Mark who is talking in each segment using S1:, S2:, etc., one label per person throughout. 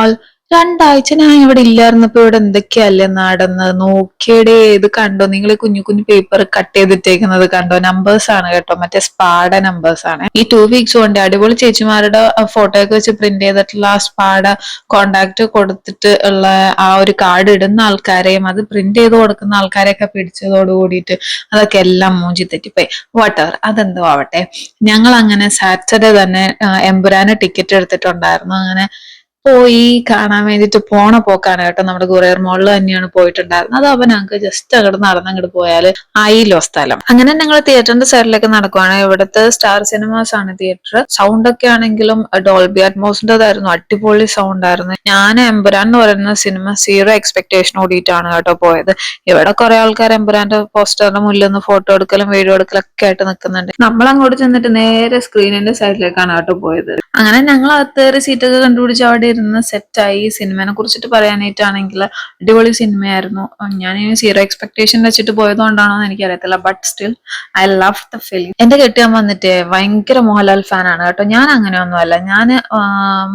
S1: മോൾ 2 ആഴ്ച ഞാൻ ഇവിടെ ഇല്ലായിരുന്നപ്പോ ഇവിടെ എന്തൊക്കെയല്ലേ നടന്നത് നോക്കിയടേ. ഇത് കണ്ടോ നിങ്ങൾ? കുഞ്ഞു കുഞ്ഞു പേപ്പർ കട്ട് ചെയ്തിട്ടേക്കുന്നത് കണ്ടോ? നമ്പേഴ്സ് ആണ് കേട്ടോ, മറ്റേ സ്പാഡ നമ്പേഴ്സ് ആണ്. ഈ 2 വീക്സ് കൊണ്ട് അടിപൊളി ചേച്ചിമാരുടെ ഫോട്ടോ ഒക്കെ വെച്ച് പ്രിന്റ് ചെയ്തിട്ടുള്ള ആ സ്പാഡ കോണ്ടാക്ട് കൊടുത്തിട്ട് ഉള്ള ആ ഒരു കാർഡ് ഇടുന്ന ആൾക്കാരെയും അത് പ്രിന്റ് ചെയ്ത് കൊടുക്കുന്ന ആൾക്കാരെയൊക്കെ പിടിച്ചതോട് കൂടിയിട്ട് അതൊക്കെ എല്ലാം മൂഞ്ചി തെറ്റിപ്പോയി. വാട്ടെവർ, അതെന്തോ ആവട്ടെ. ഞങ്ങൾ അങ്ങനെ സാറ്റർഡേ തന്നെ എമ്പുരാന് ടിക്കറ്റ് എടുത്തിട്ടുണ്ടായിരുന്നു. അങ്ങനെ പോയി കാണാൻ വേണ്ടിട്ട് പോണ പോക്കാണ് കേട്ടോ. നമ്മുടെ ഗുറേർ മോളിൽ തന്നെയാണ് പോയിട്ടുണ്ടായിരുന്നത്. അത് അവൻ ഞങ്ങൾക്ക് ജസ്റ്റ് അങ്ങോട്ട് നടന്നങ്ങോട്ട് പോയാല് ആയില്ലോ സ്ഥലം. അങ്ങനെ ഞങ്ങൾ തിയേറ്ററിന്റെ സൈഡിലേക്ക് നടക്കുവാണ്. ഇവിടുത്തെ സ്റ്റാർ സിനിമാസ് ആണ് തിയേറ്റർ. സൗണ്ട് ഒക്കെ ആണെങ്കിലും ഡോൾബി അറ്റ്മോസിന്റേതായിരുന്നു, അടിപൊളി സൗണ്ട് ആയിരുന്നു. ഞാൻ എമ്പുരാൻ എന്ന് പറയുന്ന സിനിമ 0 എക്സ്പെക്ടേഷൻ ഓടിയിട്ടാണ് കേട്ടോ പോയത്. ഇവിടെ കുറെ ആൾക്കാർ എമ്പുരാന്റെ പോസ്റ്ററിന്റെ മുന്നിൽ നിന്ന് ഫോട്ടോ എടുക്കലും വീഡിയോ എടുക്കലും ഒക്കെ ആയിട്ട് നിൽക്കുന്നുണ്ട്. നമ്മൾ അങ്ങോട്ട് ചെന്നിട്ട് നേരെ സ്ക്രീനിന്റെ സൈഡിലേക്കാണ് കേട്ടോ പോയത്. അങ്ങനെ ഞങ്ങൾ അകത്തേറി സീറ്റൊക്കെ കണ്ടുപിടിച്ച് അവിടെ ഇരുന്ന് സെറ്റായി. സിനിമയെ കുറിച്ചിട്ട് പറയാനായിട്ടാണെങ്കിൽ അടിപൊളി സിനിമയായിരുന്നു. ഞാൻ 0 എക്സ്പെക്ടേഷൻ വെച്ചിട്ട് പോയതുകൊണ്ടാണോ എന്ന് എനിക്കറിയത്തില്ല, but still I love the film. എന്റെ കെട്ടിയാൻ വന്നിട്ട് ഭയങ്കര മോഹൻലാൽ ഫാനാണ് കേട്ടോ. ഞാൻ അങ്ങനെയൊന്നും അല്ല. ഞാൻ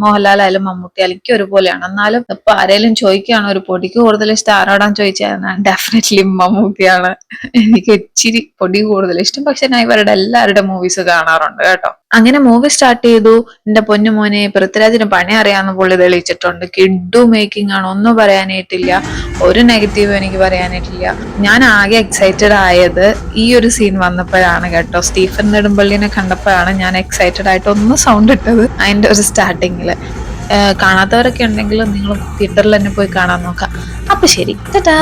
S1: മോഹൻലാൽ ആയാലും മമ്മൂട്ടി ആയാലും എനിക്ക് ഒരുപോലെയാണ്. എന്നാലും ഇപ്പൊ ആരെങ്കിലും ചോദിക്കുകയാണ് ഒരു പൊടിക്ക് കൂടുതൽ ഇഷ്ടം ആരോടാൻ ചോദിച്ചാൽ ഡെഫിനറ്റ്ലി മമ്മൂട്ടിയാണ് എനിക്ക് ഇച്ചിരി പൊടി കൂടുതൽ ഇഷ്ടം. പക്ഷെ ഞാൻ ഇവരുടെ എല്ലാവരുടെ മൂവീസ് കാണാറുണ്ട് കേട്ടോ. അങ്ങനെ മൂവി സ്റ്റാർട്ട് ചെയ്തു. എന്റെ പൊന്നു മോനെ, പൃഥ്വിരാജിന് പണി അറിയാവുന്ന പുള്ളി തെളിയിച്ചിട്ടുണ്ട്. കിഡു മേക്കിംഗ് ആണ്, ഒന്നും പറയാനായിട്ടില്ല. ഒരു നെഗറ്റീവ് എനിക്ക് പറയാനായിട്ടില്ല. ഞാൻ ആകെ എക്സൈറ്റഡ് ആയത് ഈ ഒരു സീൻ വന്നപ്പോഴാണ് കേട്ടോ. സ്റ്റീഫൻ നെടുമ്പള്ളിനെ കണ്ടപ്പോഴാണ് ഞാൻ എക്സൈറ്റഡ് ആയിട്ട് ഒന്ന് സൗണ്ട് ഇട്ടത് അതിന്റെ ഒരു സ്റ്റാർട്ടിങ്ങില്. കാണാത്തവരൊക്കെ ഉണ്ടെങ്കിൽ നിങ്ങൾ തിയേറ്ററിൽ തന്നെ പോയി കാണാൻ നോക്കാം. അപ്പൊ ശരി, ടാറ്റാ.